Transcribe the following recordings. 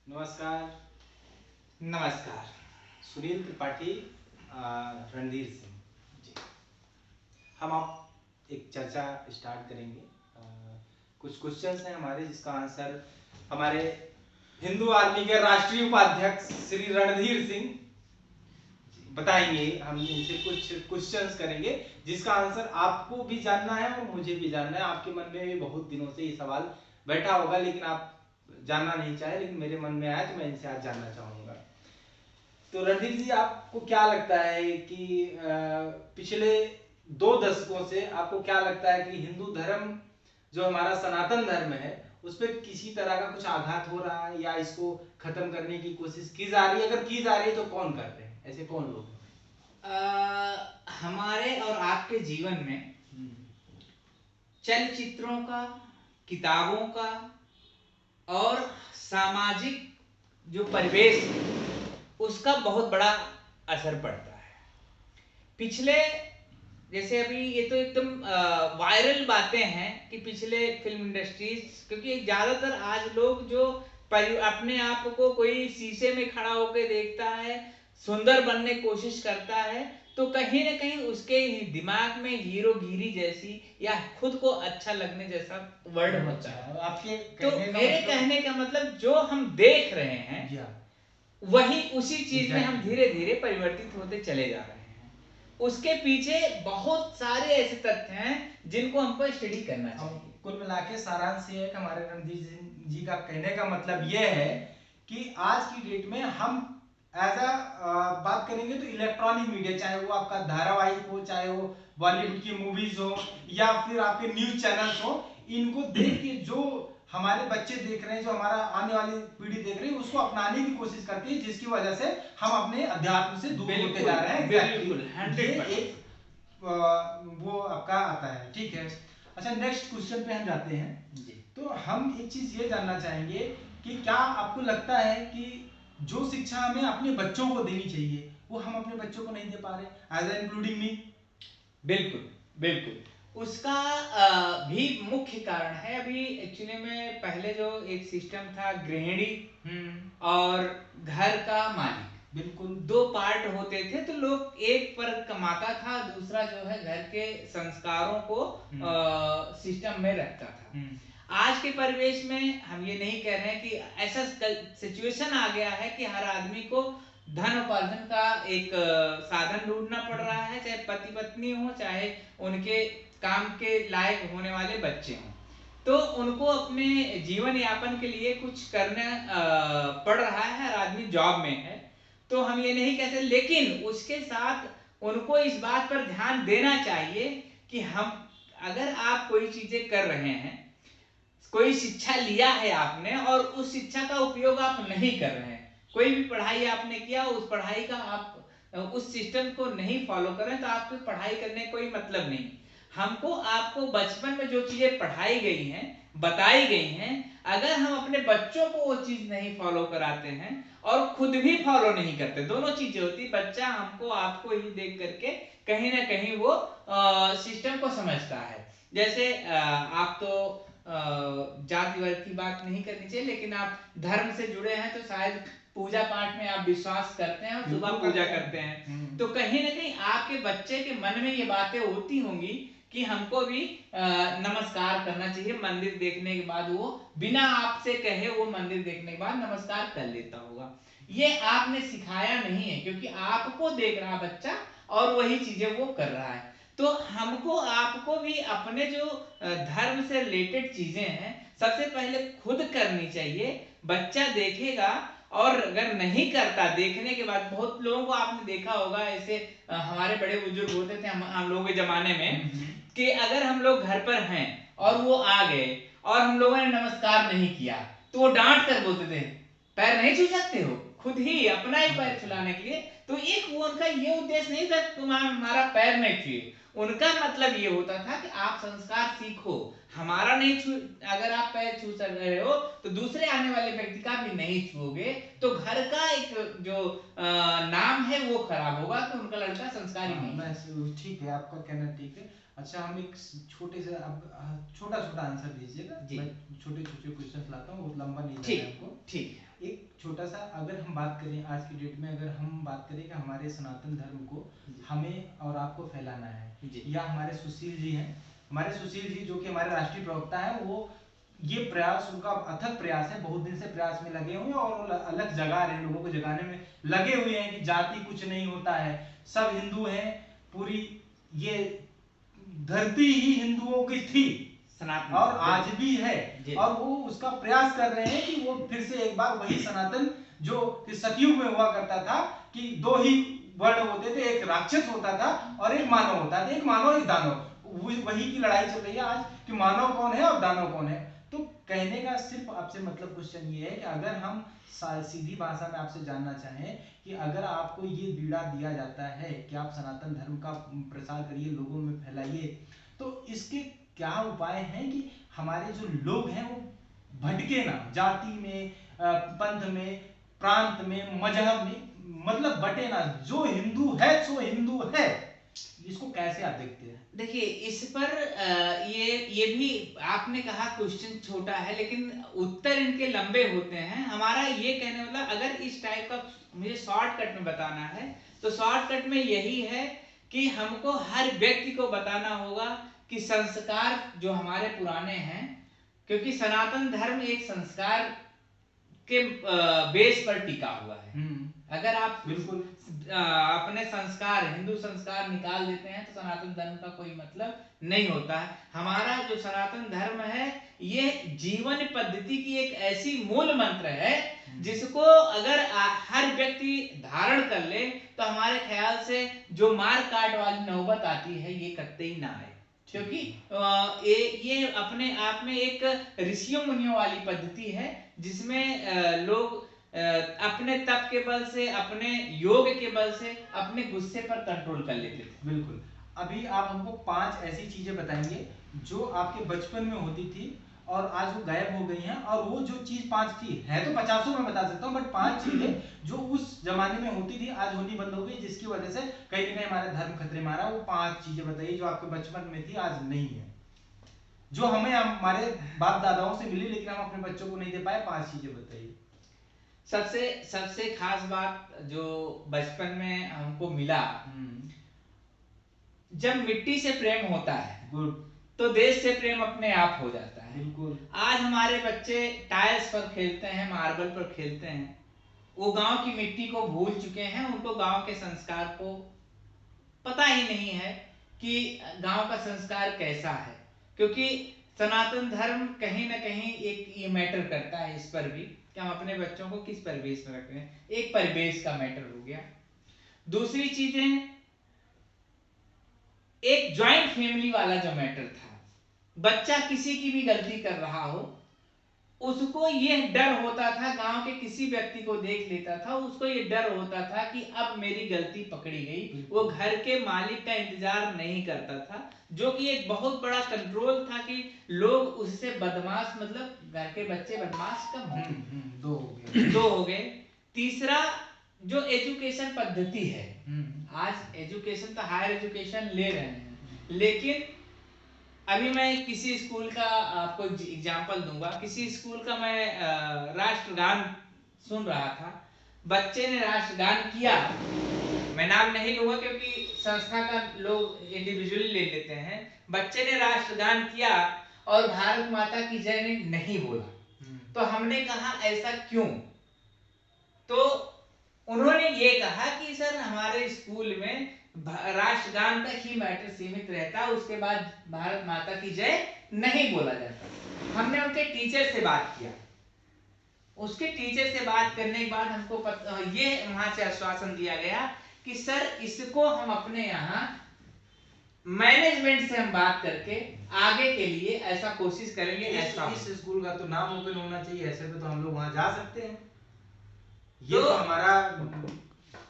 नमस्कार। नमस्कार। सुनील त्रिपाठी, रणधीर सिंह जी। हम आप एक चर्चा स्टार्ट करेंगे। कुछ क्वेश्चंस हैं हमारे जिसका आंसर हमारे हिंदू आर्मी के राष्ट्रीय उपाध्यक्ष श्री रणधीर सिंह बताएंगे। हम इनसे कुछ क्वेश्चंस करेंगे जिसका आंसर आपको भी जानना है और मुझे भी जानना है। आपके मन में भी बहुत दिनों से ये सवाल बैठा होगा लेकिन आप जानना नहीं चाहे, लेकिन मेरे मन में आया तो मैं इनसे आज जानना चाहूंगा। तो रणधीर जी, आपको क्या लगता है कि पिछले 2 दशकों से आपको क्या लगता है कि हिंदू धर्म जो हमारा सनातन धर्म है उस पर किसी तरह का कुछ आघात हो रहा है या इसको खत्म करने की कोशिश की जा रही है? अगर की जा रही है तो कौन कर रहे हैं, ऐसे कौन लोग हमारे और आपके जीवन में चलचित्रों का, किताबों का और सामाजिक जो परिवेश है उसका बहुत बड़ा असर पड़ता है। पिछले जैसे अभी ये तो एकदम वायरल बातें हैं कि पिछले फिल्म इंडस्ट्रीज, क्योंकि ज्यादातर आज लोग जो अपने आप को कोई शीशे में खड़ा होकर देखता है, सुंदर बनने की कोशिश करता है, तो कहीं ना कहीं उसके दिमाग में हीरो गिरी जैसी या खुद को अच्छा लगने जैसा वर्ड होता है। आपके तो मेरे कहने का मतलब जो हम देख रहे हैं वही उसी चीज में हम धीरे धीरे परिवर्तित होते चले जा रहे हैं। उसके पीछे बहुत सारे ऐसे तथ्य हैं जिनको हमको स्टडी करना चाहिए। कुल मिला के सारांश ये है कि हमारे रणधीर जी का कहने का मतलब ये है कि आज की डेट में हम एज बात करेंगे तो इलेक्ट्रॉनिक मीडिया, चाहे वो आपका धारावाहिक हो, चाहे वो बॉलीवुड की मूवीज हो या फिर आपके न्यूज चैनल्स हो, इनको देख के जो हमारे बच्चे देख रहे हैं, जो हमारा आने वाली पीढ़ी देख रही है, उसको अपनाने की कोशिश करती है, जिसकी वजह से हम अपने अध्यात्म से दूर होते जा रहे हैं। बिल्कुल, ये एक वो आपका आता है। ठीक है, अच्छा नेक्स्ट क्वेश्चन पे हम जाते हैं जी। तो हम एक चीज ये जानना चाहेंगे कि क्या आपको लगता है कि जो शिक्षा हमें अपने बच्चों को देनी चाहिए वो हम अपने बच्चों को नहीं दे पा रहे, एज इंक्लूडिंग मी? बिल्कुल बिल्कुल, उसका भी मुख्य कारण है। अभी एक्चुअली में पहले जो एक सिस्टम था गृहिणी और घर का मालिक, बिल्कुल 2 पार्ट होते थे, तो लोग एक पर कमाता था, दूसरा जो है घर के संस्कारों को सिस्टम में रखता था। आज के परिवेश में हम ये नहीं कह रहे हैं कि ऐसा सिचुएशन आ गया है कि हर आदमी को धन उपार्जन का एक साधन ढूंढना पड़ रहा है, चाहे पति पत्नी हो, चाहे उनके काम के लायक होने वाले बच्चे हों, तो उनको अपने जीवन यापन के लिए कुछ करना पड़ रहा है। हर आदमी जॉब में है, तो हम ये नहीं कहते, लेकिन उसके साथ उनको इस बात पर ध्यान देना चाहिए कि हम अगर आप कोई चीजें कर रहे हैं, कोई शिक्षा लिया है आपने और उस शिक्षा का उपयोग आप नहीं कर रहे हैं, कोई भी पढ़ाई आपने किया, उस पढ़ाई का आप उस सिस्टम को नहीं फॉलो करें, तो आपको पढ़ाई करने का कोई मतलब नहीं। हमको आपको बचपन में जो चीजें पढ़ाई गई हैं, बताई गई हैं, अगर हम अपने बच्चों को वो चीज नहीं फॉलो कराते हैं और खुद भी फॉलो नहीं करते, दोनों चीजें होती, बच्चा हमको आपको ही देख करके कहीं ना कहीं वो सिस्टम को समझता है। जैसे आप तो जाति वर्ग की बात नहीं करनी चाहिए, लेकिन आप धर्म से जुड़े हैं तो शायद पूजा पाठ में आप विश्वास करते हैं और सुबह पूजा करते हैं, तो कहीं ना कहीं आपके बच्चे के मन में ये बातें होती होंगी कि हमको भी नमस्कार करना चाहिए। मंदिर देखने के बाद वो बिना आपसे कहे वो मंदिर देखने के बाद नमस्कार कर लेता होगा। ये आपने सिखाया नहीं है, क्योंकि आपको देख रहा बच्चा और वही चीजें वो कर रहा है। तो हमको आपको भी अपने जो धर्म से रिलेटेड चीजें हैं सबसे पहले खुद करनी चाहिए। बच्चा देखेगा और अगर नहीं करता, देखने के बाद बहुत लोगों को आपने देखा होगा, ऐसे हमारे बड़े बुजुर्ग होते थे हम लोगों के जमाने में, कि अगर हम लोग घर पर हैं और वो आ गए और हम लोगों ने नमस्कार नहीं किया तो वो डांट कर बोलते थे, पैर नहीं छू सकते हो, खुद ही अपना ही पैर छुलाने के लिए। तो एक वो उनका ये उद्देश्य नहीं था तुम हमारा पैर नहीं छुए, उनका मतलब ये होता था कि आप संस्कार सीखो, हमारा नहीं छू, अगर आप पैर छू सक रहे हो तो दूसरे आने वाले व्यक्ति का भी नहीं छूओगे, तो घर का एक जो नाम है वो खराब होगा, तो उनका लड़का संस्कारी नहीं। ठीक है, आपका कहना ठीक है। अच्छा, हम एक छोटे से अब छोटा छोटा आंसर दीजिएगा, मैं छोटे छोटे क्वेश्चन लाता हूँ, बहुत लंबा नहीं ठीक ठीक। एक छोटा सा अगर हम बात करें आज की डेट में, अगर हम बात करें कि हमारे सनातन धर्म को हमें और आपको फैलाना है, या हमारे सुशील जी हैं, हमारे सुशील जी जो कि हमारे राष्ट्रीय प्रवक्ता हैं, वो ये प्रयास, उनका अथक प्रयास है, बहुत दिन से प्रयास में लगे हुए हैं और वो अलग जगा रहे हैं, लोगों को जगाने में लगे हुए हैं कि जाति कुछ नहीं होता है, सब हिंदू हैं, पूरी ये धरती ही हिंदुओं की थी और आज भी है, और वो उसका प्रयास कर रहे हैं कि वो फिर से एक बार वही सनातन जो सतयुग में हुआ करता था कि दो ही वर्ण होते थे, एक राक्षस होता था और एक मानव होता था, एक मानव एक दानव, वही की लड़ाई चल रही है आज कि मानव कौन है और दानव कौन है। तो कहने का सिर्फ आपसे मतलब क्वेश्चन ये है कि अगर हम सीधी भाषा में आपसे जानना चाहें कि अगर आपको ये बीड़ा दिया जाता है कि आप सनातन धर्म का प्रसार करिए, लोगों में फैलाइए, तो इसके क्या उपाय हैं कि हमारे जो लोग हैं वो भटके ना, जाति में, पंथ में, प्रांत में, मजहब में, मतलब बटे ना, जो हिंदू है सो हिंदू है। इसको कैसे आप देखते हैं? देखिए इस पर ये भी आपने कहा क्वेश्चन छोटा है लेकिन उत्तर इनके लंबे होते हैं। हमारा ये कहने मतलब अगर इस टाइप का मुझे शॉर्टकट में बताना है तो शॉर्टकट में यही है कि हमको हर व्यक्ति को बताना होगा कि संस्कार जो हमारे पुराने हैं, क्योंकि सनातन धर्म एक संस्कार के बेस पर टिका हुआ है। अगर आप बिल्कुल अपने संस्कार, हिंदू संस्कार निकाल देते हैं तो सनातन धर्म का कोई मतलब नहीं होता है। हमारा जो सनातन धर्म है ये जीवन पद्धति की एक ऐसी मूल मंत्र है जिसको अगर हर व्यक्ति धारण कर ले तो हमारे ख्याल से जो मार काट वाली नौबत आती है ये कतई ना आए, क्योंकि ये अपने आप में एक ऋषियों मुनियों वाली पद्धति है जिसमें लोग अपने तप के बल से, अपने योग के बल से अपने गुस्से पर कंट्रोल कर लेते थे। बिल्कुल। अभी आप हमको 5 ऐसी चीजें बताएंगे जो आपके बचपन में होती थी और आज वो गायब हो गई हैं, और वो जो चीज 5 थी, है तो 50 में बता सकता हूँ, बट 5 चीजें जो उस जमाने में होती थी आज होनी बंद हो गई, जिसकी वजह से कहीं ना कहीं हमारा धर्म खतरे में आ रहा है। वो 5 चीजें बताइए जो आपके बचपन में थी आज नहीं है, जो हमें हमारे बाप दादाओं से मिली लेकिन हम अपने बच्चों को नहीं दे पाए। 5 चीजें बताइए। सबसे खास बात जो बचपन में हमको मिला, जब मिट्टी से प्रेम होता है गुड, तो देश से प्रेम अपने आप हो जाता है। बिल्कुल। आज हमारे बच्चे टाइल्स पर खेलते हैं, मार्बल पर खेलते हैं, वो गांव की मिट्टी को भूल चुके हैं, उनको गांव के संस्कार को पता ही नहीं है कि गांव का संस्कार कैसा है। क्योंकि सनातन धर्म कहीं ना कहीं एक ये मैटर करता है इस पर भी कि हम अपने बच्चों को किस परिवेश में रखते हैं, एक परिवेश का मैटर हो गया। दूसरी चीजें एक जॉइंट फैमिली वाला जो मैटर था, बच्चा किसी की भी गलती कर रहा हो उसको ये डर होता था, गांव के किसी व्यक्ति को देख लेता था उसको ये डर होता था कि अब मेरी गलती पकड़ी गई, वो घर के मालिक का इंतजार नहीं करता था, जो कि एक बहुत बड़ा कंट्रोल था कि लोग उससे बदमाश, मतलब घर के बच्चे बदमाश कम हो गए। दो हो गए। तीसरा जो एजुकेशन पद्धति है, आज एजुकेशन तो हायर एजुकेशन ले रहे हैं, लेकिन अभी मैं किसी स्कूल का आपको एग्जांपल दूंगा। किसी स्कूल का मैं राष्ट्रगान सुन रहा था, बच्चे ने राष्ट्रगान किया, मैं नाम नहीं लूंगा क्योंकि संस्था का लोग इंडिविजुअली ले लेते हैं। बच्चे ने राष्ट्रगान किया और भारत माता की जय ने नहीं बोला, तो हमने कहा ऐसा क्यों? तो उन्होंने ये कहा कि सर हमारे स्कूल में राष्ट्रगान तक ही मैटर सीमित रहता, उसके बाद भारत माता की जय नहीं बोला जाता। हमने उनके टीचर से बात किया, उसके टीचर से बात करने के बाद हमको ये वहां से आश्वासन दिया गया कि सर इसको हम अपने यहाँ मैनेजमेंट से हम बात करके आगे के लिए ऐसा कोशिश करेंगे। इस स्कूल का तो नाम ओपन होना चाहिए, ऐसे में तो हम लोग वहां जा सकते हैं। ये तो हमारा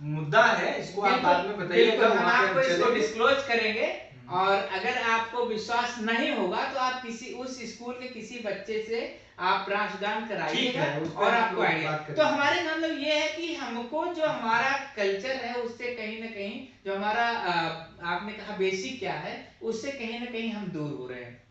मुद्दा है, इसको आप बाद में बताइएगा, हम आपको इसको डिस्क्लोज करेंगे। और अगर आपको विश्वास नहीं होगा तो आप किसी उस स्कूल के किसी बच्चे से आप राष्ट्रगान कराइएगा और आपको आइडिया। तो हमारे मतलब ये है कि हमको जो हमारा कल्चर है उससे कहीं ना कहीं जो हमारा आपने कहा बेसिक क्या है, उससे कहीं ना कहीं हम दूर हो रहे हैं।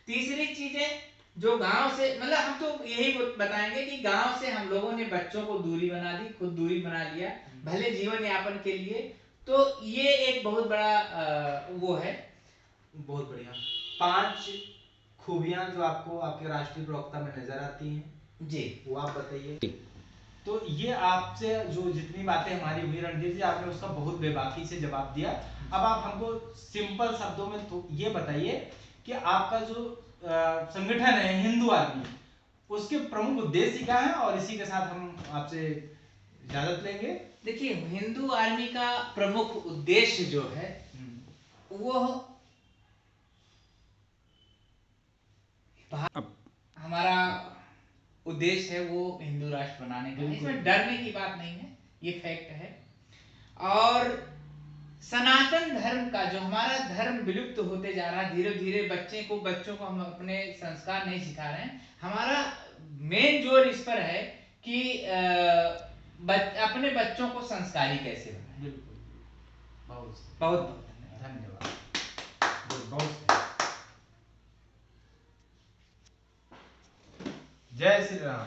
तीसरी चीज है जो गांव से, मतलब हम तो यही बताएंगे कि गांव से हम लोगों ने बच्चों को दूरी बना दी, खुद दूरी बना लिया भले जीवन यापन के लिए। तो ये एक बहुत बड़ा वो है। बहुत बढ़िया। 5 खूबियां जो आपको आपके राष्ट्रीय प्रवक्ता में नजर आती हैं जी, वो आप बताइए। तो ये आपसे जो जितनी बातें हमारी हुई रणधीर जी, आपने उसका बहुत बेबाकी से जवाब दिया। अब आप हमको सिंपल शब्दों में तो ये बताइए कि आपका जो संगठन है हिंदू आर्मी, उसके प्रमुख उद्देश्य क्या है, और इसी के साथ हम आपसे इजाजत लेंगे। देखिए हिंदू आर्मी का प्रमुख उद्देश्य जो है वो हमारा उद्देश्य है वो हिंदू राष्ट्र बनाने का है। इसमें डरने की बात नहीं है, ये फैक्ट है। और सनातन धर्म का जो हमारा धर्म विलुप्त होते जा रहा है धीरे धीरे, बच्चों को हम अपने संस्कार नहीं सिखा रहे हैं। हमारा मेन जोर इस पर है कि अपने बच्चों को संस्कारी कैसे बनाएं। बिल्कुल, बहुत बहुत धन्यवाद, बहुत। जय श्री राम।